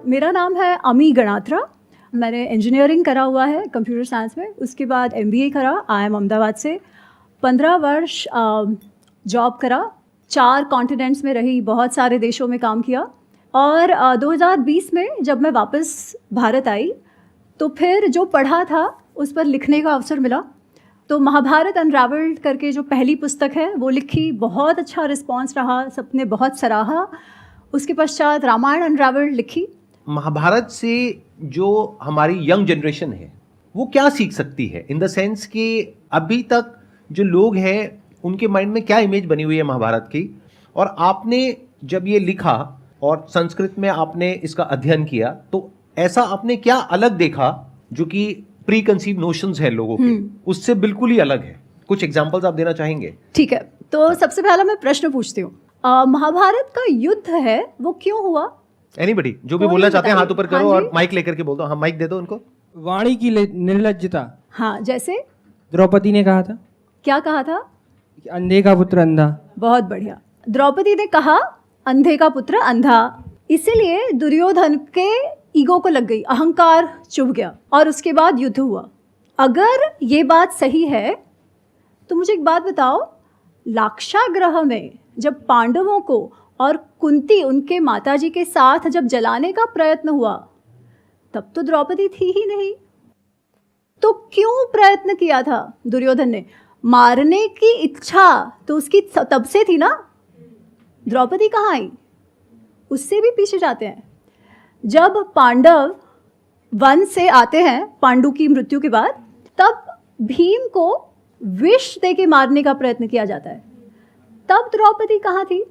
मेरा नाम है अमी गणात्रा। मैंने इंजीनियरिंग करा हुआ है कंप्यूटर साइंस में, उसके बाद MBA करा IIM अहमदाबाद से। 15 वर्ष जॉब करा, 4 कॉन्टिनेंट्स में रही, बहुत सारे देशों में काम किया। और 2020 में जब मैं वापस भारत आई तो फिर जो पढ़ा था उस पर लिखने का अवसर मिला। तो महाभारत अनरावल्ड करके जो पहली पुस्तक है वो लिखी, बहुत अच्छा रिस्पॉन्स रहा, सबने बहुत सराहा। उसके पश्चात रामायण अनरावल्ड लिखी। महाभारत से जो हमारी यंग जनरेशन है वो क्या सीख सकती है, इन द सेंस कि अभी तक जो लोग हैं उनके माइंड में क्या इमेज बनी हुई है महाभारत की, और आपने जब ये लिखा और संस्कृत में आपने इसका अध्ययन किया तो ऐसा आपने क्या अलग देखा जो कि प्री कंसीव नोशंस है लोगों के, उससे बिल्कुल ही अलग है? कुछ एग्जांपल्स आप देना चाहेंगे? ठीक है, तो सबसे पहला मैं प्रश्न पूछती हूँ, महाभारत का युद्ध है वो क्यों हुआ? एनीबडी जो भी बोलना चाहते हैं हाथ ऊपर करो और माइक लेकर के बोल दो। हाँ, माइक दे दो उनको। वाणी की निर्लज्जता। हाँ, जैसे द्रौपदी ने कहा था, क्या कहा था? अंधे का पुत्र अंधा। बहुत बढ़िया। द्रौपदी ने कहा अंधे का पुत्र अंधा, इसीलिए दुर्योधन के ईगो को लग गई, अहंकार चुभ गया और उसके बाद युद्ध हुआ। अगर ये बात सही है तो मुझे एक बात बताओ, लाक्षागृह में जब पांडवों को और कुंती उनके माताजी के साथ जब जलाने का प्रयत्न हुआ तब तो द्रौपदी थी ही नहीं। तो क्यों प्रयत्न किया था दुर्योधन ने? मारने की इच्छा तो उसकी तब से थी ना। द्रौपदी कहाँ आई? उससे भी पीछे जाते हैं। जब पांडव वन से आते हैं पांडु की मृत्यु के बाद, तब भीम को विष दे के मारने का प्रयत्न किया जाता है, तब द्रौपदी कहाँ थी?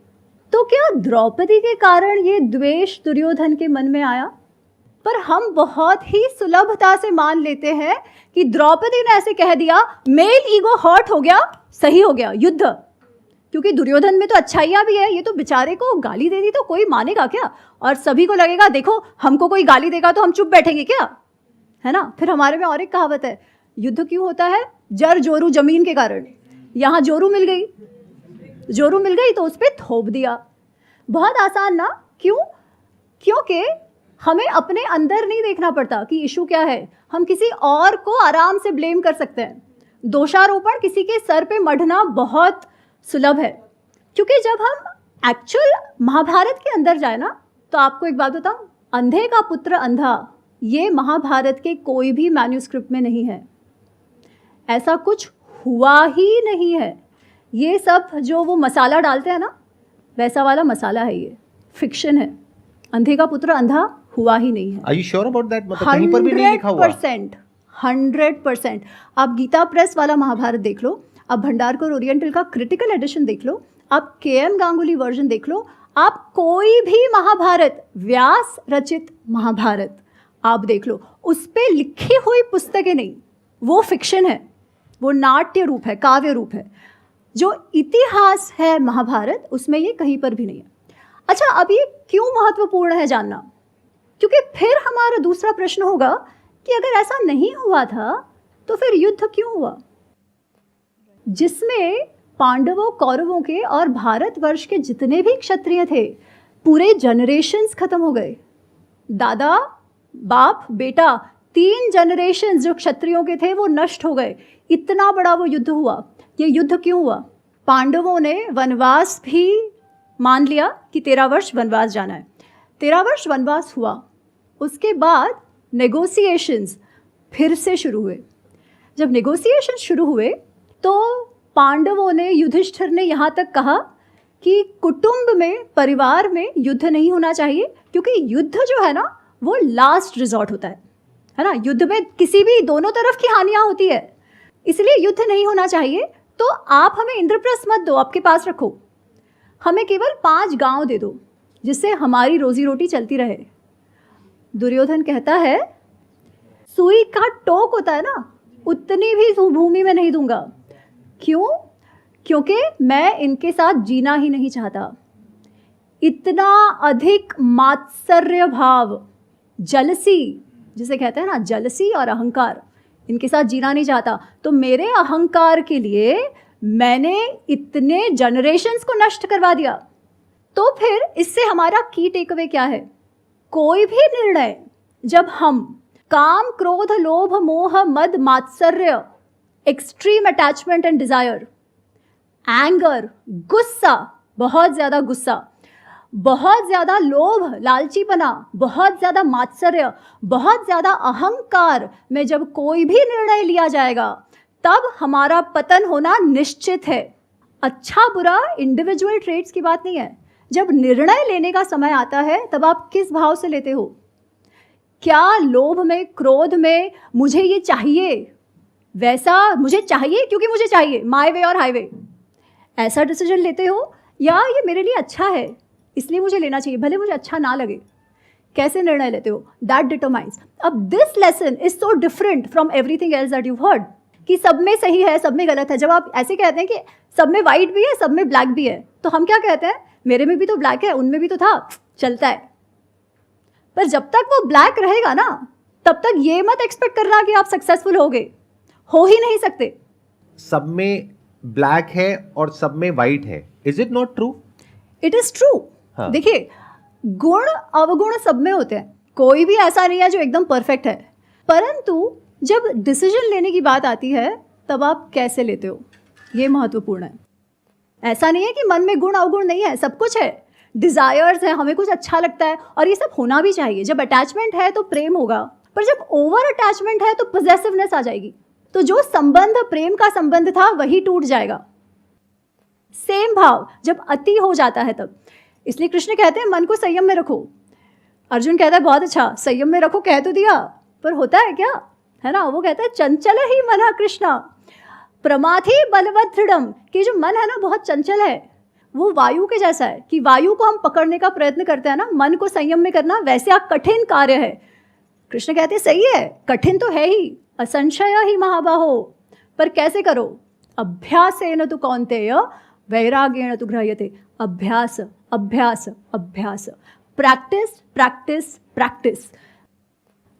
तो क्या द्रौपदी के कारण ये द्वेष दुर्योधन के मन में आया? पर हम बहुत ही सुलभता से मान लेते हैं कि द्रौपदी ने ऐसे कह दिया, मेल ईगो हर्ट हो गया, सही हो गया युद्ध, क्योंकि दुर्योधन में तो अच्छाइयाँ भी है। ये तो बेचारे को गाली दे दी तो कोई मानेगा क्या? और सभी को लगेगा देखो हमको कोई गाली देगा तो हम चुप बैठेंगे क्या, है ना? फिर हमारे में और एक कहावत है, युद्ध क्यों होता है? जर जोरू जमीन के कारण। यहाँ जोरू मिल गई, जोरू मिल गई तो उस पर थोप दिया। बहुत आसान ना? क्यों? क्योंकि हमें अपने अंदर नहीं देखना पड़ता कि इशू क्या है, हम किसी और को आराम से ब्लेम कर सकते हैं। दोषारोपण किसी के सर पे मढ़ना बहुत सुलभ है, क्योंकि जब हम एक्चुअल महाभारत के अंदर जाए ना, तो आपको एक बात बताऊं, अंधे का पुत्र अंधा ये महाभारत के कोई भी मैन्यूस्क्रिप्ट में नहीं है। ऐसा कुछ हुआ ही नहीं है। ये सब जो वो मसाला डालते हैं ना, वैसा वाला मसाला है, ये फिक्शन है। अंधे का पुत्र अंधा हुआ ही नहीं है। Are you sure about that? मतलब कहीं पर भी नहीं लिखा हुआ? 100%। आप गीता प्रेस वाला महाभारत देख लो, आप भंडारकर ओरिएंटल का क्रिटिकल एडिशन देख लो, आप KM गांगुली वर्जन देख लो, आप कोई भी महाभारत, व्यास रचित महाभारत आप देख लो, उस पे लिखी हुई पुस्तकें नहीं, वो फिक्शन है, वो नाट्य रूप है, काव्य रूप है। जो इतिहास है महाभारत, उसमें ये कहीं पर भी नहीं है। अच्छा, अब ये क्यों महत्वपूर्ण है जानना? क्योंकि फिर हमारा दूसरा प्रश्न होगा कि अगर ऐसा नहीं हुआ था तो फिर युद्ध क्यों हुआ, जिसमें पांडवों, कौरवों के और भारतवर्ष के जितने भी क्षत्रिय थे, पूरे जनरेशन्स खत्म हो गए। दादा, बाप, बेटा, 3 जनरेशन्स जो क्षत्रियों के थे वो नष्ट हो गए। इतना बड़ा वो युद्ध हुआ। ये युद्ध क्यों हुआ? पांडवों ने वनवास भी मान लिया कि 13 वर्ष वनवास जाना है। 13 वर्ष वनवास हुआ, उसके बाद नेगोशिएशंस फिर से शुरू हुए। जब नेगोशिएशंस शुरू हुए तो पांडवों ने, युधिष्ठिर ने यहाँ तक कहा कि कुटुंब में, परिवार में युद्ध नहीं होना चाहिए, क्योंकि युद्ध जो है ना वो लास्ट रिजॉर्ट होता है ना? युद्ध में किसी भी, दोनों तरफ की हानियाँ होती है, इसलिए युद्ध नहीं होना चाहिए। तो आप हमें इंद्रप्रस्थ मत दो, आपके पास रखो, हमें केवल 5 गांव दे दो जिससे हमारी रोजी रोटी चलती रहे। दुर्योधन कहता है, सुई का टोक होता है ना, उतनी भी भूमि में नहीं दूंगा। क्यों? क्योंकि मैं इनके साथ जीना ही नहीं चाहता। इतना अधिक मात्सर्य भाव, जलसी जिसे कहते हैं ना, जलसी और अहंकार, इनके साथ जीना नहीं चाहता। तो मेरे अहंकार के लिए मैंने इतने जनरेशन्स को नष्ट करवा दिया। तो फिर इससे हमारा की टेक अवे क्या है? कोई भी निर्णय जब हम काम, क्रोध, लोभ, मोह, मद, मात्सर्य, extreme attachment and desire, anger, गुस्सा, बहुत ज्यादा गुस्सा, बहुत ज्यादा लोभ, लालचीपना, बहुत ज्यादा मात्सर्य, बहुत ज्यादा अहंकार में जब कोई भी निर्णय लिया जाएगा तब हमारा पतन होना निश्चित है। अच्छा बुरा इंडिविजुअल ट्रेट्स की बात नहीं है। जब निर्णय लेने का समय आता है तब आप किस भाव से लेते हो? क्या लोभ में, क्रोध में, मुझे ये चाहिए, वैसा मुझे चाहिए क्योंकि मुझे चाहिए, माय वे और हाईवे, ऐसा डिसीजन लेते हो, या ये मेरे लिए अच्छा है इसलिए मुझे लेना चाहिए भले मुझे अच्छा ना लगे? कैसे निर्णय लेते हो? That determines. अब this lesson is so different from everything else that you heard कि सब में सही है, सब में गलत है। जब आप ऐसे कहते हैं कि सब में वाइट भी है, सब में ब्लैक भी है, तो हम क्या कहते हैं? मेरे में भी तो ब्लैक है, उनमें भी तो था, चलता है। पर जब तक वो ब्लैक रहेगा ना, तब तक ये मत एक्सपेक्ट करना कि आप सक्सेसफुल होगे, हो ही नहीं सकते। सब में ब्लैक है और सब में वाइट है, is it not true? It is true. हाँ। देखिए, गुण अवगुण सब में होते हैं, कोई भी ऐसा नहीं है जो एकदम परफेक्ट है, परंतु जब डिसीजन लेने की बात आती है तब आप कैसे लेते हो, ये महत्वपूर्ण है। ऐसा नहीं है कि मन में गुण अवगुण नहीं है, सब कुछ है, डिजायर्स है, हमें कुछ अच्छा लगता है और ये सब होना भी चाहिए। जब अटैचमेंट है तो प्रेम होगा, पर जब ओवर अटैचमेंट है तो पोजेसिवनेस आ जाएगी, तो जो संबंध प्रेम का संबंध था वही टूट जाएगा। सेम भाव जब अति हो जाता है तब, इसलिए कृष्ण कहते हैं मन को संयम में रखो। अर्जुन कहता है बहुत अच्छा, संयम में रखो कह तो दिया, पर होता है क्या, है ना? वो कहता है चंचल ही मन कृष्णा प्रमाथि बलवत दृढ़म, कि जो मन है ना बहुत चंचल है, वो वायु के जैसा है कि वायु को हम पकड़ने का प्रयत्न करते हैं ना, मन को संयम में करना वैसे आप कठिन कार्य है। कृष्ण कहते हैं सही है, कठिन तो है ही, असंशय ही महाबाहो, पर कैसे करो? अभ्यासेन तु कौन्तेय वैराग्येण तु गृह्यते। अभ्यास अभ्यास अभ्यास, प्रैक्टिस प्रैक्टिस प्रैक्टिस।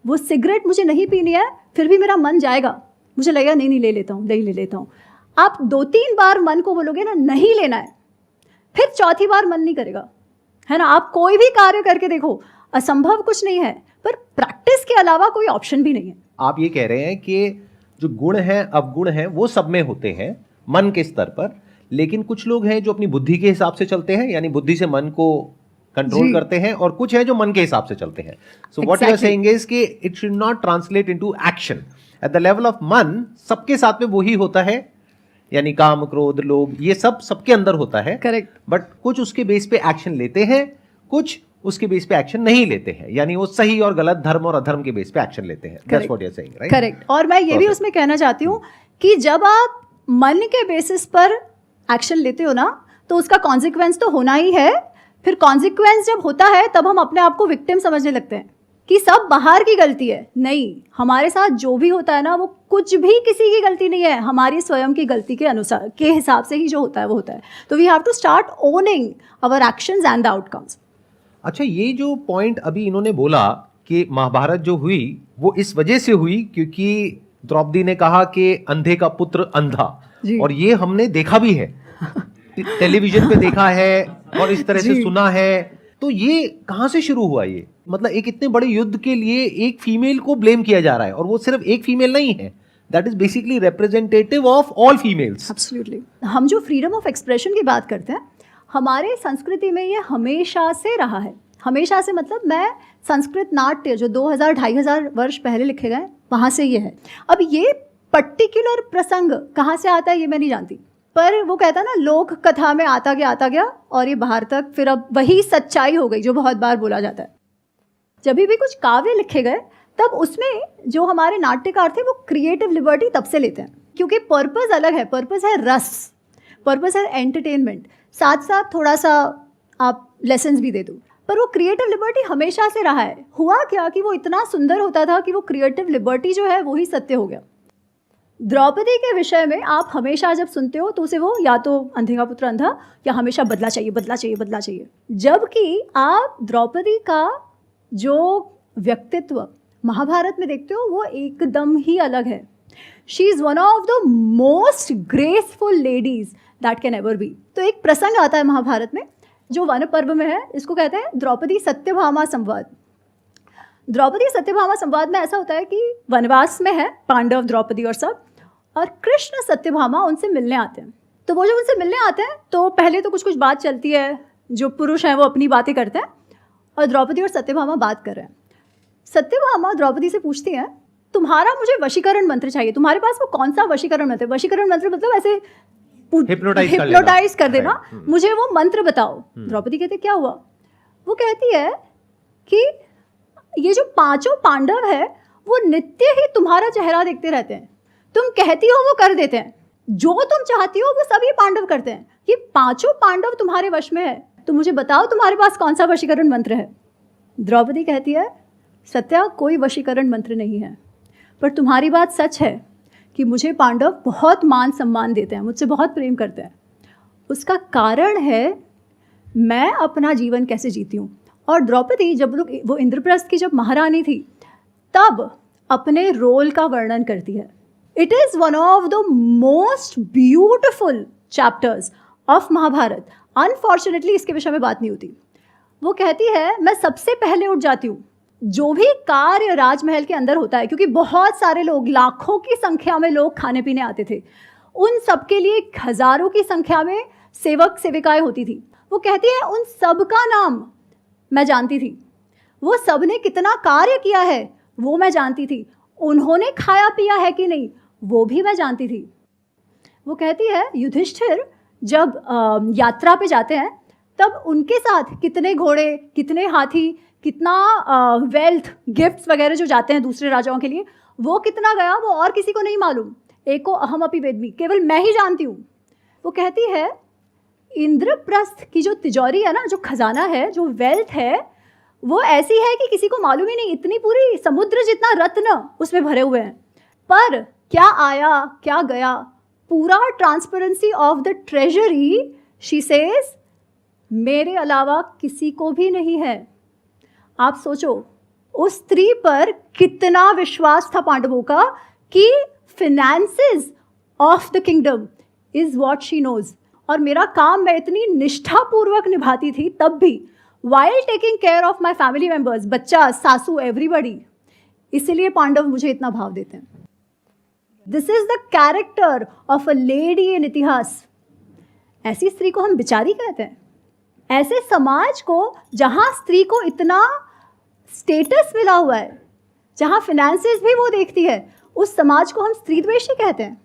वो सिगरेट मुझे नहीं पीनी है, फिर भी मेरा मन जाएगा, मुझे लगेगा नहीं नहीं ले लेता हूँ, नहीं ले लेता हूँ। आप 2-3 बार मन को बोलोगे ना नहीं लेना है, फिर चौथी बार मन नहीं करेगा, है ना? आप कोई भी कार्य करके देखो, असंभव कुछ नहीं है, पर प्रैक्टिस के अलावा कोई ऑप्शन भी नहीं है। आप ये कह रहे हैं कि जो गुण हैं अवगुण हैं वो सब में होते हैं मन के स्तर पर, लेकिन कुछ लोग हैं जो अपनी बुद्धि के हिसाब से चलते हैं, यानी बुद्धि से मन को कंट्रोल करते हैं, और कुछ है जो मन के हिसाब से चलते हैं। So what you are saying is कि it should not translate into action at the level of मन। सबके साथ में वही होता है, यानी काम, क्रोध, लोभ, ये सब सबके अंदर होता है, करेक्ट। बट कुछ उसके बेस पे एक्शन लेते हैं, कुछ उसके बेस पे एक्शन नहीं लेते हैं, यानी वो सही और गलत, धर्म और अधर्म के बेस पे एक्शन लेते हैं। That's what you are saying, right? Correct. और मैं ये भी उसमें कहना चाहती हूँ कि जब आप मन के बेसिस पर एक्शन लेते हो ना, तो उसका कॉन्सिक्वेंस तो होना ही है। फिर कॉन्सिक्वेंस जब होता है तब हम अपने आप को विक्टिम समझने लगते हैं कि सब बाहर की गलती है। नहीं, हमारे साथ जो भी होता है ना, वो कुछ भी किसी की गलती नहीं है, हमारी स्वयं की गलती के अनुसार के हिसाब से ही जो होता है वो होता है। तो we have to start owning our actions and the outcomes. अच्छा, ये जो पॉइंट अभी इन्होंने बोला कि महाभारत जो हुई वो इस वजह से हुई क्योंकि द्रौपदी ने कहा कि अंधे का पुत्र अंधा, और ये हमने देखा भी है, टेलीविजन पे देखा है और इस तरह से सुना है। तो ये कहां से शुरू हुआ? ये मतलब एक इतने बड़े युद्ध के लिए एक फीमेल को ब्लेम किया जा रहा है, और वो सिर्फ एक फीमेल नहीं है, that is basically representative of all females. Absolutely. हम जो फ्रीडम ऑफ एक्सप्रेशन की बात करते हैं, हमारे संस्कृति में ये हमेशा से रहा है। हमेशा से मतलब मैं संस्कृत नाट्य जो 2000-2500 वर्ष पहले लिखे गए, वहाँ से ये है। अब ये पर्टिकुलर प्रसंग कहाँ से आता है ये मैं नहीं जानती, पर वो कहता है ना, लोक कथा में आता गया और ये बाहर तक, फिर अब वही सच्चाई हो गई जो बहुत बार बोला जाता है। जब भी कुछ काव्य लिखे गए तब उसमें जो हमारे नाट्यकार थे वो क्रिएटिव लिबर्टी तब से लेते हैं, क्योंकि पर्पस अलग है। पर्पस है रस, पर्पस है एंटरटेनमेंट, साथ साथ थोड़ा सा आप लेसन्स भी दे दो, पर वो क्रिएटिव लिबर्टी हमेशा से रहा है। हुआ क्या कि वो इतना सुंदर होता था कि वो क्रिएटिव लिबर्टी जो है वही सत्य हो गया। द्रौपदी के विषय में आप हमेशा जब सुनते हो तो उसे वो या तो अंधे का पुत्र अंधा, या हमेशा बदला चाहिए बदला चाहिए बदला चाहिए, जबकि आप द्रौपदी का जो व्यक्तित्व महाभारत में देखते हो वो एकदम ही अलग है। She is one of the most graceful ladies that can ever be. तो एक प्रसंग आता है महाभारत में जो वन पर्व में है, इसको कहते हैं द्रौपदी सत्यभामा संवाद। द्रौपदी सत्यभामा संवाद में ऐसा होता है कि वनवास में है पांडव, द्रौपदी और सब, और कृष्ण सत्यभामा उनसे मिलने आते हैं। तो वो जब उनसे मिलने आते हैं तो पहले तो कुछ कुछ बात चलती है, जो पुरुष हैं वो अपनी बातें करते हैं और द्रौपदी और सत्यभामा बात कर रहे हैं। सत्यभामा द्रौपदी से पूछती हैं, तुम्हारा मुझे वशीकरण मंत्र चाहिए, तुम्हारे पास वो कौन सा वशीकरण मंत्र? वशीकरण मंत्र मतलब ऐसे हिप्नोटाइज कर देना, मुझे वो मंत्र बताओ। द्रौपदी कहते क्या हुआ? वो कहती है कि ये जो 5 पांडव है वो नित्य ही तुम्हारा चेहरा देखते रहते हैं, तुम कहती हो वो कर देते हैं, जो तुम चाहती हो वो सभी पांडव करते हैं, ये 5 पांडव तुम्हारे वश में है, तो मुझे बताओ तुम्हारे पास कौन सा वशीकरण मंत्र है? द्रौपदी कहती है, सत्या कोई वशीकरण मंत्र नहीं है, पर तुम्हारी बात सच है कि मुझे पांडव बहुत मान सम्मान देते हैं, मुझसे बहुत प्रेम करते हैं। उसका कारण है मैं अपना जीवन कैसे जीती हूँ। और द्रौपदी जब लोग वो इंद्रप्रस्थ की जब महारानी थी तब अपने रोल का वर्णन करती है। It is one of the most beautiful chapters of Mahabharata. Unfortunately इसके विषय में बात नहीं होती। वो कहती है मैं सबसे पहले उठ जाती हूँ, जो भी कार्य राजमहल के अंदर होता है, क्योंकि बहुत सारे लोग, लाखों की संख्या में लोग खाने पीने आते थे, उन सबके लिए हजारों की संख्या में सेवक सेविकाएं होती थी। वो कहती है उन सब का नाम मैं जानती थी, वो सब ने कितना कार्य किया है वो मैं जानती थी, उन्होंने खाया पिया है कि नहीं वो भी मैं जानती थी। वो कहती है युधिष्ठिर जब यात्रा पे जाते हैं तब उनके साथ कितने घोड़े, कितने हाथी, कितना वेल्थ, गिफ्ट्स वगैरह जो जाते हैं दूसरे राजाओं के लिए, वो कितना गया वो और किसी को नहीं मालूम, एको अहम अपि वेद्मि, केवल मैं ही जानती हूँ। वो कहती है इंद्रप्रस्थ की जो तिजोरी है ना, जो खजाना है, जो वेल्थ है, वो ऐसी है कि किसी को मालूम ही नहीं, इतनी पूरी समुद्र जितना रत्न उसमें भरे हुए हैं, पर क्या आया क्या गया, पूरा transparency of the treasury, she says मेरे अलावा किसी को भी नहीं है। आप सोचो उस स्त्री पर कितना विश्वास था पांडवों का कि finances of the kingdom is what she knows, और मेरा काम मैं इतनी निष्ठापूर्वक निभाती थी तब भी, while taking care of my family members, बच्चा, सासू, एवरीबडी। इसीलिए पांडव मुझे इतना भाव देते हैं। This is the character of a lady in इतिहास। ऐसी स्त्री को हम बिचारी कहते हैं। ऐसे समाज को जहाँ स्त्री को इतना स्टेटस मिला हुआ है, जहाँ फिनेंसेस भी वो देखती है, उस समाज को हम स्त्री द्वेषी कहते हैं।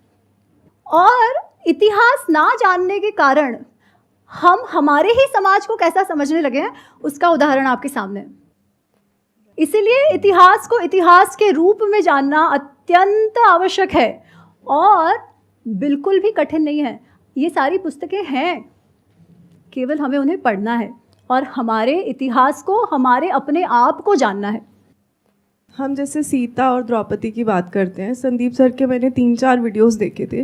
और इतिहास ना जानने के कारण हम हमारे ही समाज को कैसा समझने लगे हैं, उसका उदाहरण आपके सामने है। इसीलिए इतिहास को इतिहास के रूप में जानना अत्यंत आवश्यक है और बिल्कुल भी कठिन नहीं है। ये सारी पुस्तकें हैं, केवल हमें उन्हें पढ़ना है और हमारे इतिहास को, हमारे अपने आप को जानना है। हम जैसे सीता और द्रौपदी की बात करते हैं, संदीप सर के मैंने 3-4 वीडियोस देखे थे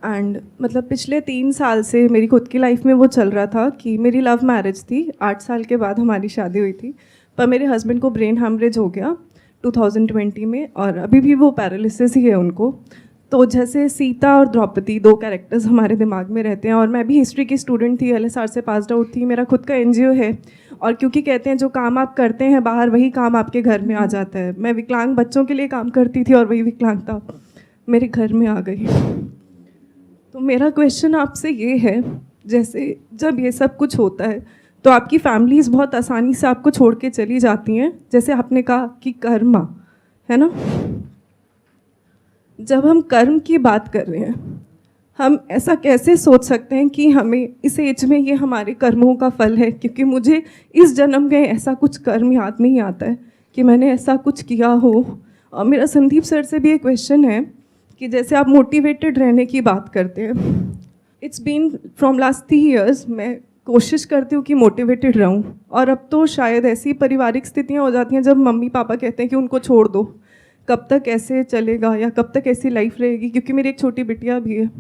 एंड मतलब पिछले 3 साल से मेरी खुद की लाइफ में वो चल रहा था कि मेरी लव मैरिज थी, 8 साल के बाद हमारी शादी हुई थी, पर मेरे हस्बैंड को ब्रेन हैमरेज हो गया 2020 में और अभी भी वो पैरालिसिस ही है उनको। तो जैसे सीता और द्रौपदी 2 कैरेक्टर्स हमारे दिमाग में रहते हैं और मैं भी हिस्ट्री की स्टूडेंट थी, LSR से पास्ड आउट थी, मेरा खुद का NGO है और क्योंकि कहते हैं जो काम आप करते हैं बाहर वही काम आपके घर में आ जाता है। मैं विकलांग बच्चों के लिए काम करती थी और वही विकलांगता मेरे घर में आ गई। तो मेरा क्वेश्चन आपसे ये है, जैसे जब ये सब कुछ होता है तो आपकी फैमिलीज बहुत आसानी से आपको छोड़ के चली जाती हैं, जैसे आपने कहा कि कर्म है ना। जब हम कर्म की बात कर रहे हैं, हम ऐसा कैसे सोच सकते हैं कि हमें इस एज में ये हमारे कर्मों का फल है, क्योंकि मुझे इस जन्म में ऐसा कुछ कर्म याद नहीं आता है कि मैंने ऐसा कुछ किया हो। और मेरा संदीप सर से भी एक क्वेश्चन है कि जैसे आप मोटिवेटेड रहने की बात करते हैं, it's been from last 3 years मैं कोशिश करती हूँ कि मोटिवेटेड रहूँ और अब तो शायद ऐसी पारिवारिक स्थितियाँ हो जाती हैं जब मम्मी पापा कहते हैं कि उनको छोड़ दो, कब तक ऐसे चलेगा या कब तक ऐसी लाइफ रहेगी, क्योंकि मेरी एक छोटी बिटिया भी है।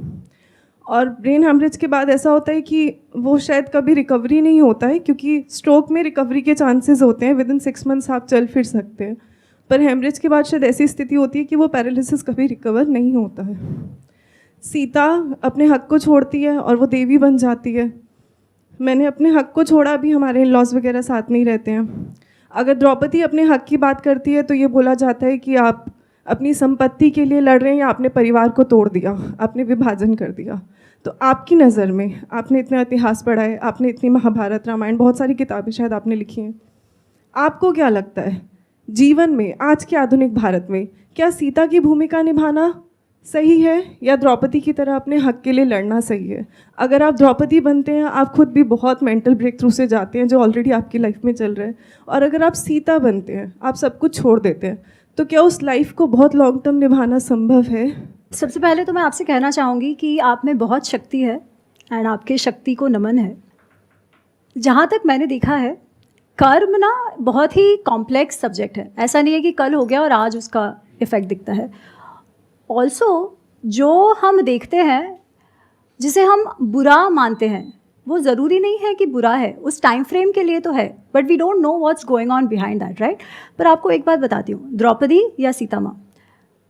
और ब्रेन हैमरेज के बाद ऐसा होता है कि वो शायद कभी रिकवरी नहीं होता है, क्योंकि स्ट्रोक में रिकवरी के चांसेस होते हैं, विदिन 6 months आप चल फिर सकते हैं, पर हैमरेज के बाद शायद ऐसी स्थिति होती है कि वो पैरालिसिस कभी रिकवर नहीं होता है। सीता अपने हक को छोड़ती है और वो देवी बन जाती है। मैंने अपने हक को छोड़ा, अभी हमारे लॉज वगैरह साथ नहीं रहते हैं। अगर द्रौपदी अपने हक की बात करती है तो ये बोला जाता है कि आप अपनी संपत्ति के लिए लड़ रहे हैं या आपने परिवार को तोड़ दिया, आपने विभाजन कर दिया। तो आपकी नज़र में, आपने इतना इतिहास पढ़ा है, आपने इतनी महाभारत रामायण बहुत सारी किताबें शायद आपने लिखी हैं, आपको क्या लगता है जीवन में आज के आधुनिक भारत में क्या सीता की भूमिका निभाना सही है या द्रौपदी की तरह अपने हक के लिए लड़ना सही है? अगर आप द्रौपदी बनते हैं, आप खुद भी बहुत मेंटल ब्रेक थ्रू से जाते हैं जो ऑलरेडी आपकी लाइफ में चल रहा है, और अगर आप सीता बनते हैं, आप सब कुछ छोड़ देते हैं, तो क्या उस लाइफ को बहुत लॉन्ग टर्म निभाना संभव है? सबसे पहले तो मैं आपसे कहना चाहूँगी कि आप में बहुत शक्ति है एंड आपके शक्ति को नमन है। जहाँ तक मैंने देखा है, कर्म ना बहुत ही कॉम्प्लेक्स सब्जेक्ट है। ऐसा नहीं है कि कल हो गया और आज उसका इफ़ेक्ट दिखता है। ऑल्सो जो हम देखते हैं, जिसे हम बुरा मानते हैं, वो ज़रूरी नहीं है कि बुरा है, उस टाइम फ्रेम के लिए तो है, but we don't know what's going on behind that, right. पर आपको एक बात बताती हूँ, द्रौपदी या सीता माँ,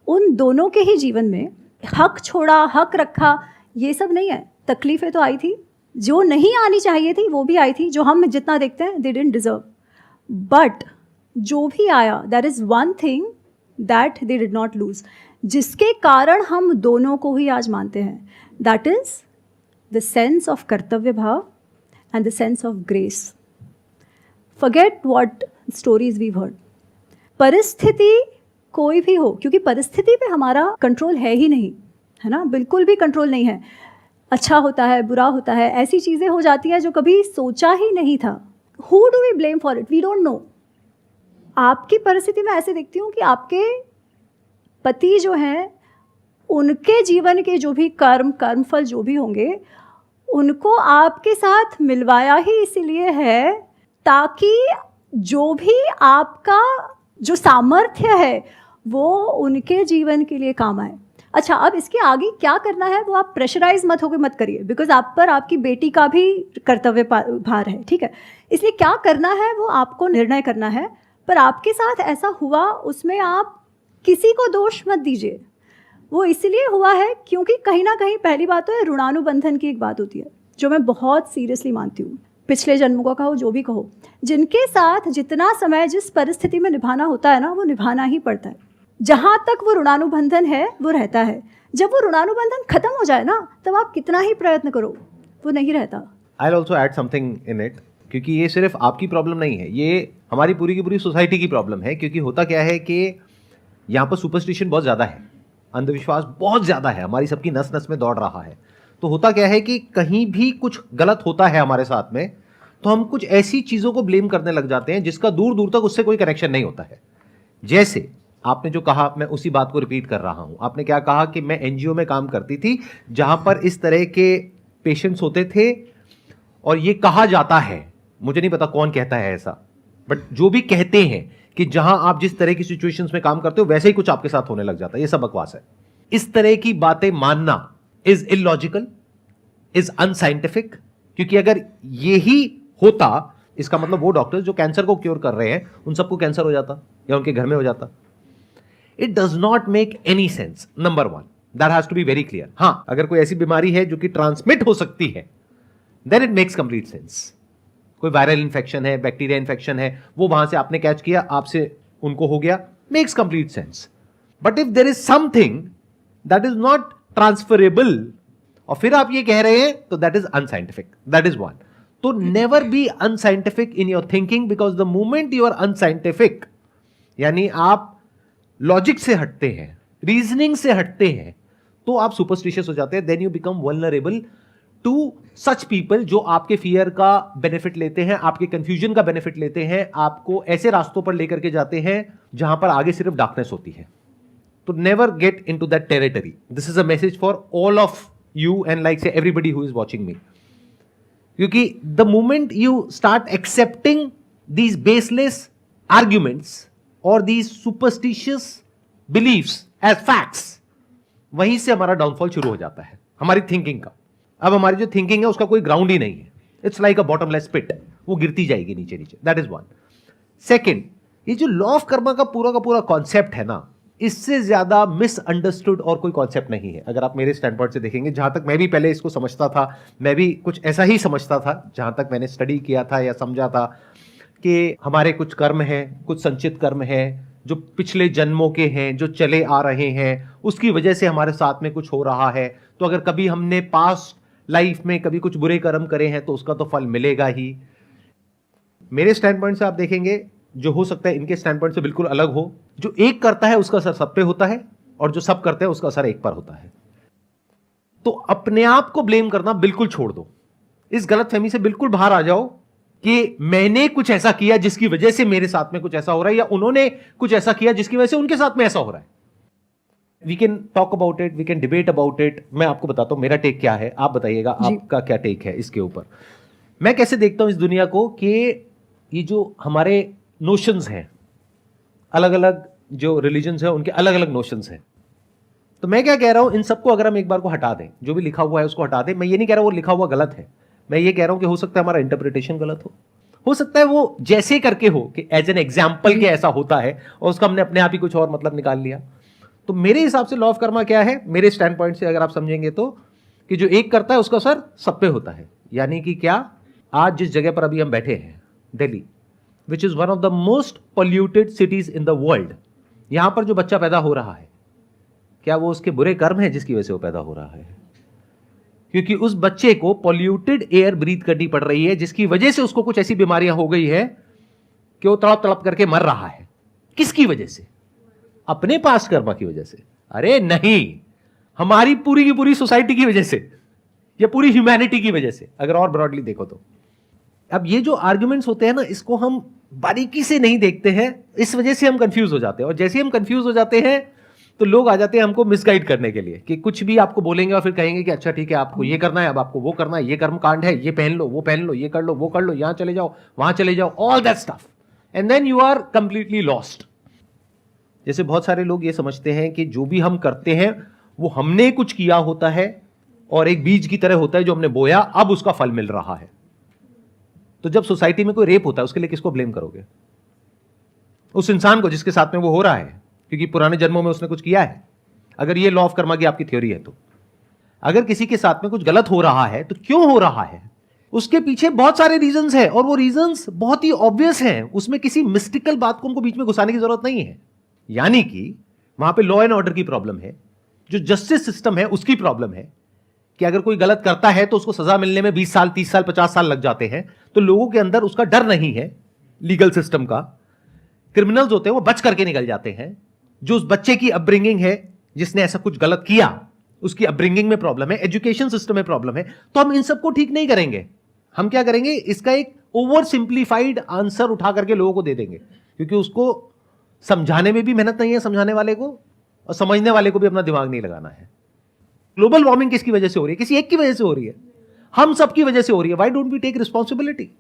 उन दोनों के ही जीवन में हक छोड़ा, हक रखा, ये सब नहीं है। तकलीफ़ें तो आई थी, जो नहीं आनी चाहिए थी वो भी आई थी, जो हम जितना देखते हैं दे डिडंट डिज़र्व, बट जो भी आया, that is one thing that they did not lose, जिसके कारण हम दोनों को ही आज मानते हैं। That is the sense of कर्तव्य भाव and the sense of grace. Forget what stories we heard. परिस्थिति कोई भी हो, क्योंकि परिस्थिति पे हमारा कंट्रोल है ही नहीं, है ना, बिल्कुल भी कंट्रोल नहीं है। अच्छा होता है, बुरा होता है, ऐसी चीज़ें हो जाती हैं जो कभी सोचा ही नहीं था। Who do we blame for it? We don't know. आपकी परिस्थिति में ऐसे देखती हूँ कि आपके पति जो हैं, उनके जीवन के जो भी कर्मफल जो भी होंगे, उनको आपके साथ मिलवाया ही इसलिए है ताकि जो भी आपका जो सामर्थ्य है वो उनके जीवन के लिए काम आए। अच्छा, अब इसके आगे क्या करना है वो आप प्रेशराइज मत करिए, बिकॉज आप पर आपकी बेटी का भी कर्तव्य भार है, ठीक है। इसलिए क्या करना है वो आपको निर्णय करना है, पर आपके साथ ऐसा हुआ उसमें आप किसी को दोष मत दीजिए। वो इसलिए हुआ है क्योंकि कहीं ना कहीं पहली बात तो है, ऋणानुबंधन की एक बात होती है जो मैं बहुत सीरियसली मानती हूँ। पिछले जन्मों का कहो, जो भी कहो, जिनके साथ जितना समय जिस परिस्थिति में निभाना होता है ना, वो निभाना ही पड़ता है। जहाँ तक वो ऋणानुबंधन है वो रहता है। जब वो ऋणानुबंधन खत्म हो जाए ना, तब आप कितना ही प्रयत्न करो, वो नहीं रहता। I also add something in it, क्योंकि ये सिर्फ आपकी प्रॉब्लम नहीं है, ये हमारी पूरी की पूरी सोसाइटी की प्रॉब्लम है। क्योंकि होता क्या है कि यहाँ पर सुपरस्टिशन बहुत ज़्यादा है, अंधविश्वास बहुत ज़्यादा है, हमारी सबकी नस नस में दौड़ रहा है। तो होता क्या है कि कहीं भी कुछ गलत होता है हमारे साथ में, तो हम कुछ ऐसी चीज़ों को ब्लेम करने लग जाते हैं जिसका दूर दूर तक उससे कोई कनेक्शन नहीं होता है। जैसे आपने जो कहा, मैं उसी बात को रिपीट कर रहा हूँ। आपने क्या कहा कि मैं एनजीओ में काम करती थी जहाँ पर इस तरह के पेशेंट्स होते थे, और ये कहा जाता है, मुझे नहीं पता कौन कहता है ऐसा, बट जो भी कहते हैं कि जहां आप जिस तरह की सिचुएशंस में काम करते हो वैसे ही कुछ आपके साथ होने लग जाता है। ये सब बकवास है। इस तरह की बातें मानना इज इलॉजिकल, इज अनसाइंटिफिक, क्योंकि अगर यही होता, इसका मतलब वो डॉक्टर्स जो कैंसर को क्योर कर रहे हैं उन सबको कैंसर हो जाता या उनके घर में हो जाता। It does not make any sense. Number one, that has to be very clear. हां, अगर कोई ऐसी बीमारी है जो कि ट्रांसमिट हो सकती है, then it makes complete sense. कोई वायरल इन्फेक्शन है, बैक्टीरिया इन्फेक्शन है, वो वहां से आपने कैच किया, आपसे उनको हो गया, makes complete sense. But if there is something that is not transferable और फिर आप ये कह रहे हैं, तो that is unscientific. That is one. तो never be unscientific in your thinking, because the moment you are unscientific, यानी आप लॉजिक से हटते हैं, रीजनिंग से हटते हैं, तो आप सुपरस्टिशियस हो जाते हैं। Then you become vulnerable to such people जो आपके फियर का बेनिफिट लेते हैं, आपके कंफ्यूजन का बेनिफिट लेते हैं, आपको ऐसे रास्तों पर लेकर के जाते हैं जहां पर आगे सिर्फ डार्कनेस होती है। तो never get into that territory. This is a message for all of you and like say everybody who is watching me, क्योंकि the moment you start accepting these baseless arguments और these superstitious beliefs as facts, वहीं से हमारा downfall शुरू हो जाता है, हमारी थिंकिंग का। अब हमारी जो थिंकिंग है उसका कोई ग्राउंड ही नहीं है। इट्स लाइक अ बॉटमलेस पिट, वो गिरती जाएगी नीचे नीचे। That is one. सेकेंड, ये जो लॉ ऑफ कर्मा का पूरा कॉन्सेप्ट है ना, इससे ज्यादा मिसअंडरस्टूड और कोई कॉन्सेप्ट नहीं है। अगर आप मेरे स्टैंड पॉइंट से देखेंगे, जहां तक मैं भी पहले इसको समझता था, मैं भी कुछ ऐसा ही समझता था जहां तक मैंने स्टडी किया था या समझा था, कि हमारे कुछ कर्म हैं, कुछ संचित कर्म हैं जो पिछले जन्मों के हैं, जो चले आ रहे हैं, उसकी वजह से हमारे साथ में कुछ हो रहा है। तो अगर कभी हमने पास्ट लाइफ में कभी कुछ बुरे कर्म करे हैं तो उसका तो फल मिलेगा ही। मेरे स्टैंड पॉइंट से आप देखेंगे, जो हो सकता है इनके स्टैंड पॉइंट से बिल्कुल अलग हो। जो एक करता है उसका असर सब पे होता है, और जो सब करते हैं उसका असर एक पर होता है। तो अपने आप को ब्लेम करना बिल्कुल छोड़ दो, इस गलतफहमी से बिल्कुल बाहर आ जाओ कि मैंने कुछ ऐसा किया जिसकी वजह से मेरे साथ में कुछ ऐसा हो रहा है, या उन्होंने कुछ ऐसा किया जिसकी वजह से उनके साथ में ऐसा हो रहा है। We can talk about it, we can debate about it. मैं आपको बताता हूं मेरा टेक क्या है, आप बताइएगा आपका क्या टेक है इसके ऊपर। मैं कैसे देखता हूं इस दुनिया को कि ये जो हमारे नोशंस हैं, अलग अलग जो रिलीजन्स हैं उनके अलग अलग नोशंस हैं। तो मैं क्या कह रहा हूं, इन सबको अगर हम एक बार को हटा दें, जो भी लिखा हुआ है उसको हटा दें। मैं ये नहीं कह रहा वो लिखा हुआ गलत है, मैं ये कह रहा हूं कि हो सकता है हमारा इंटरप्रिटेशन गलत हो सकता है वो जैसे करके हो कि एज एन एग्जाम्पल के ऐसा होता है और उसका हमने अपने आप ही कुछ और मतलब निकाल लिया। तो मेरे हिसाब से लॉ ऑफ कर्मा क्या है, मेरे स्टैंड पॉइंट से अगर आप समझेंगे तो, कि जो एक करता है उसका असर सब पे होता है। यानी कि क्या, आज जिस जगह पर अभी हम बैठे हैं, Delhi, which is one of the most polluted cities in the world, यहां पर जो बच्चा पैदा हो रहा है, क्या वो उसके बुरे कर्म है जिसकी वजह से वो पैदा हो रहा है? क्योंकि उस बच्चे को पॉल्यूटेड एयर ब्रीथ करनी पड़ रही है, जिसकी वजह से उसको कुछ ऐसी बीमारियां हो गई है कि वो तड़प तड़प करके मर रहा है। किसकी वजह से? अपने पास कर्म की वजह से? अरे नहीं, हमारी पूरी की पूरी सोसाइटी की वजह से, या पूरी ह्यूमैनिटी की वजह से, अगर और ब्रॉडली देखो तो। अब ये जो आर्ग्यूमेंट्स होते हैं ना, इसको हम बारीकी से नहीं देखते हैं, इस वजह से हम कंफ्यूज हो जाते हैं। और जैसे हम कंफ्यूज हो जाते हैं तो लोग आ जाते हैं हमको मिसगाइड करने के लिए, कि कुछ भी आपको बोलेंगे और फिर कहेंगे कि अच्छा ठीक है, आपको ये करना है, अब आपको वो करना है, ये कर्म कांड है, ये पहन लो, वो पहन लो, ये कर लो, वो कर लो, यहां चले जाओ, वहां चले जाओ, all that stuff, and then you are completely lost. जैसे बहुत सारे लोग ये समझते हैं कि जो भी हम करते हैं वो हमने कुछ किया होता है और एक बीज की तरह होता है जो हमने बोया, अब उसका फल मिल रहा है। तो जब सोसाइटी में कोई रेप होता है उसके लिए किसको ब्लेम करोगे? उस इंसान को जिसके साथ में वो हो रहा है, क्योंकि पुराने जन्मों में उसने कुछ किया है। अगर ये लॉ ऑफ कर्मा की आपकी थ्योरी है तो अगर किसी के साथ में कुछ गलत हो रहा है तो क्यों हो रहा है, उसके पीछे बहुत सारे रीजंस हैं, और वो रीजंस बहुत ही ऑब्वियस हैं। उसमें किसी मिस्टिकल बात को हमको बीच में घुसाने की जरूरत नहीं है। यानी कि वहां पे लॉ एंड ऑर्डर की प्रॉब्लम है, जो जस्टिस सिस्टम है उसकी प्रॉब्लम है, कि अगर कोई गलत करता है तो उसको सजा मिलने में 20 साल, 30 साल, 50 साल लग जाते हैं। तो लोगों के अंदर उसका डर नहीं है, लीगल सिस्टम का। क्रिमिनल्स होते हैं वो बच करके निकल जाते हैं। जो उस बच्चे की अपब्रिंगिंग है, जिसने ऐसा कुछ गलत किया, उसकी अपब्रिंगिंग में प्रॉब्लम है, एजुकेशन सिस्टम में प्रॉब्लम है, तो हम इन सबको ठीक नहीं करेंगे। हम क्या करेंगे, इसका एक ओवर सिंप्लीफाइड आंसर उठा करके लोगों को दे देंगे, क्योंकि उसको समझाने में भी मेहनत नहीं है समझाने वाले को, और समझने वाले को भी अपना दिमाग नहीं लगाना है। ग्लोबल वार्मिंग किसकी वजह से हो रही है? किसी एक की वजह से हो रही है, हम सब की वजह से हो रही है। Why don't we take responsibility?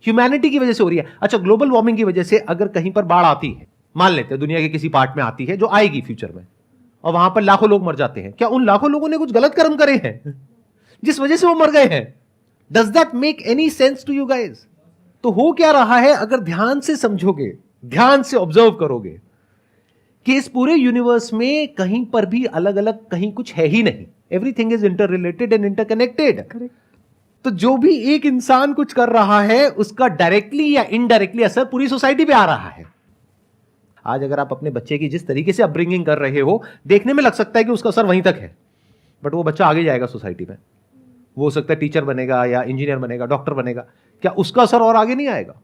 Humanity की वजह से हो रही है। अच्छा, ग्लोबल वार्मिंग की वजह से अगर कहीं पर बाढ़ आती है, मान लेते हैं दुनिया के किसी पार्ट में आती है, जो आएगी फ्यूचर में, और वहां पर लाखों लोग मर जाते हैं, क्या उन लाखों लोगों ने कुछ गलत कर्म करे हैं जिस वजह से वो मर गए हैं? Does that make any sense to you guys? तो हो क्या रहा है, अगर ध्यान से समझोगे, ध्यान से ऑब्जर्व करोगे, कि इस पूरे यूनिवर्स में कहीं पर भी अलग अलग कहीं कुछ है ही नहीं। Everything is inter related and interconnected. तो जो भी एक इंसान कुछ कर रहा है, उसका डायरेक्टली या इनडायरेक्टली असर पूरी सोसाइटी पे आ रहा है। आज अगर आप अपने बच्चे की जिस तरीके से अपब्रिंगिंग कर रहे हो, देखने में लग सकता है कि उसका असर वहीं तक है, बट वो बच्चा आगे जाएगा सोसाइटी में, वो हो सकता है टीचर बनेगा या इंजीनियर बनेगा, डॉक्टर बनेगा, क्या उसका असर और आगे नहीं आएगा?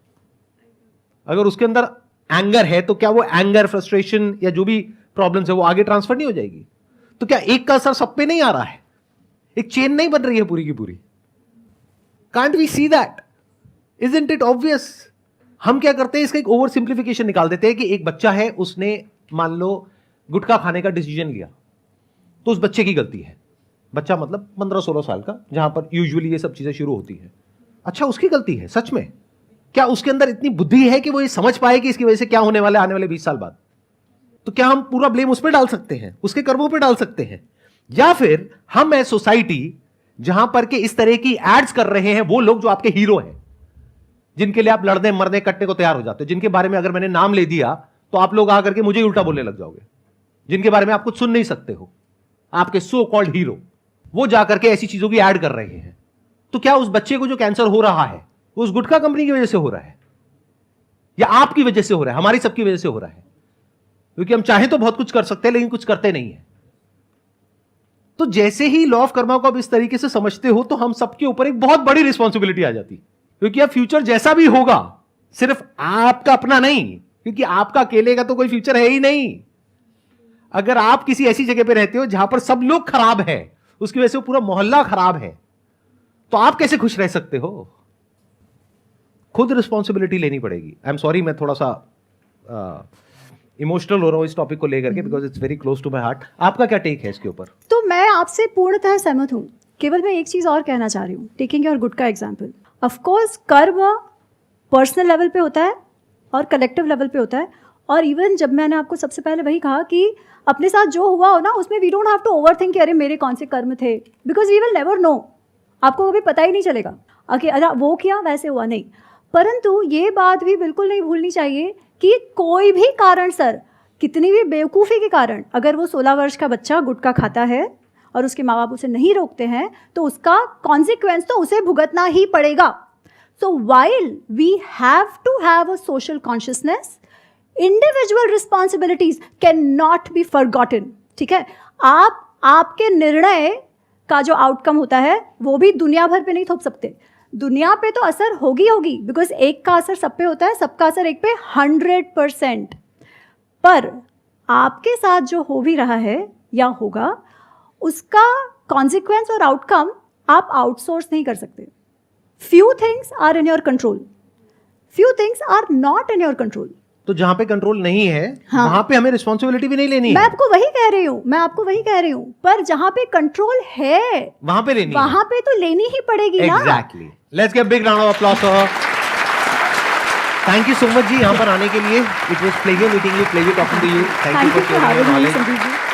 अगर उसके अंदर एंगर है तो क्या वो एंगर, फ्रस्ट्रेशन या जो भी प्रॉब्लम्स है वो आगे ट्रांसफर नहीं हो जाएगी? तो क्या एक का असर सब पे नहीं आ रहा है? एक चेन नहीं बन रही है पूरी की पूरी? Can't we see that? Isn't it obvious? हम क्या करते हैं, इसका एक ओवर सिंप्लीफिकेशन निकाल देते हैं कि एक बच्चा है, उसने मान लो गुटखा खाने का डिसीजन लिया, तो उस बच्चे की गलती है। बच्चा मतलब 15-16 साल का, जहां पर यूजुअली ये सब चीजें शुरू होती है। अच्छा, उसकी गलती है सच में? क्या उसके अंदर इतनी बुद्धि है कि वो ये समझ पाए कि इसकी वजह से क्या होने वाला है आने वाले 20 साल बाद? तो क्या हम पूरा ब्लेम उस पर डाल सकते हैं, उसके कर्मों पर डाल सकते हैं? या फिर हम है सोसाइटी जहां पर के इस तरह की एड्स कर रहे हैं वो लोग जो आपके हीरो हैं, जिनके लिए आप लड़ने मरने कटने को तैयार हो जाते हो, जिनके बारे में अगर मैंने नाम ले दिया तो आप लोग आकर के मुझे ही उल्टा बोलने लग जाओगे, जिनके बारे में आप कुछ सुन नहीं सकते हो, आपके सो कॉल्ड हीरो, वो जाकर के ऐसी चीजों की ऐड कर रहे हैं। तो क्या उस बच्चे को जो कैंसर हो रहा है वो उस गुटखा कंपनी की वजह से हो रहा है? या आपकी वजह से हो रहा है, हमारी सबकी वजह से हो रहा है, क्योंकि हम चाहें तो बहुत कुछ कर सकते हैं लेकिन कुछ करते नहीं है। तो जैसे ही लॉ ऑफ कर्मा को आप इस तरीके से समझते हो तो हम सबके ऊपर एक बहुत बड़ी रिस्पॉन्सिबिलिटी आ जाती है, क्योंकि अब फ्यूचर जैसा भी होगा सिर्फ आपका अपना नहीं, क्योंकि आपका अकेले का तो कोई फ्यूचर है ही नहीं। अगर आप किसी ऐसी जगह पे रहते हो जहां पर सब लोग खराब है, उसकी वजह से पूरा मोहल्ला खराब है, तो आप कैसे खुश रह सकते हो? खुद रिस्पॉन्सिबिलिटी लेनी पड़ेगी। आई एम सॉरी, मैं थोड़ा सा इमोशनल हो रहा हूं इस टॉपिक को लेकर के, because it's very close to my heart. आपका क्या टेक है इसके ऊपर? तो मैं आपसे पूर्णतः सहमत हूँ। केवल मैं एक चीज़ और कहना चाह रही हूँ, टेकिंग योर गुड का एग्जाम्पल। ऑफकोर्स कर्म पर्सनल लेवल पे होता है और कलेक्टिव लेवल पे होता है, और इवन जब मैंने आपको सबसे पहले वही कहा कि अपने साथ जो हुआ हो ना, उसमें we don't have to overthink कि अरे मेरे कौन से कर्म थे, because we will never know. आपको कभी पता ही नहीं चलेगा कि अरे वो किया वैसे हुआ, नहीं। परंतु ये बात भी बिल्कुल नहीं भूलनी चाहिए कि कोई भी कारण सर, कितनी भी बेवकूफ़ी के कारण, अगर वो 16 वर्ष का बच्चा गुटखा खाता है और उसके माँ बाप उसे नहीं रोकते हैं, तो उसका कॉन्सिक्वेंस तो उसे भुगतना ही पड़ेगा। So while we have to have a social consciousness, individual responsibilities can not be forgotten. ठीक है, आपके निर्णय का जो आउटकम होता है वो भी दुनिया भर पे नहीं थोप सकते। दुनिया पे तो असर होगी, बिकॉज एक का असर सब पे होता है, सबका असर एक पे 100%। पर आपके साथ जो हो भी रहा है या होगा, उसका कॉन्सिक्वेंस और आउटकम आप आउटसोर्स नहीं कर सकते। Few things are in your control, few things are not in your control. तो जहां पे कंट्रोल नहीं है, हाँ, वहां पे हमें रिस्पॉन्सिबिलिटी भी नहीं लेनी मैं है। आपको वही कह रही हूँ, पर जहां पे कंट्रोल है वहां पे लेनी वहां पे तो लेनी ही पड़ेगी ना। Exactly. Let's give big round of applause for her. Thank you so much जी यहाँ पर आने के लिए। It was pleasure meeting you, pleasure talking to you. Thank you for sharing your knowledge. Sandeep ji.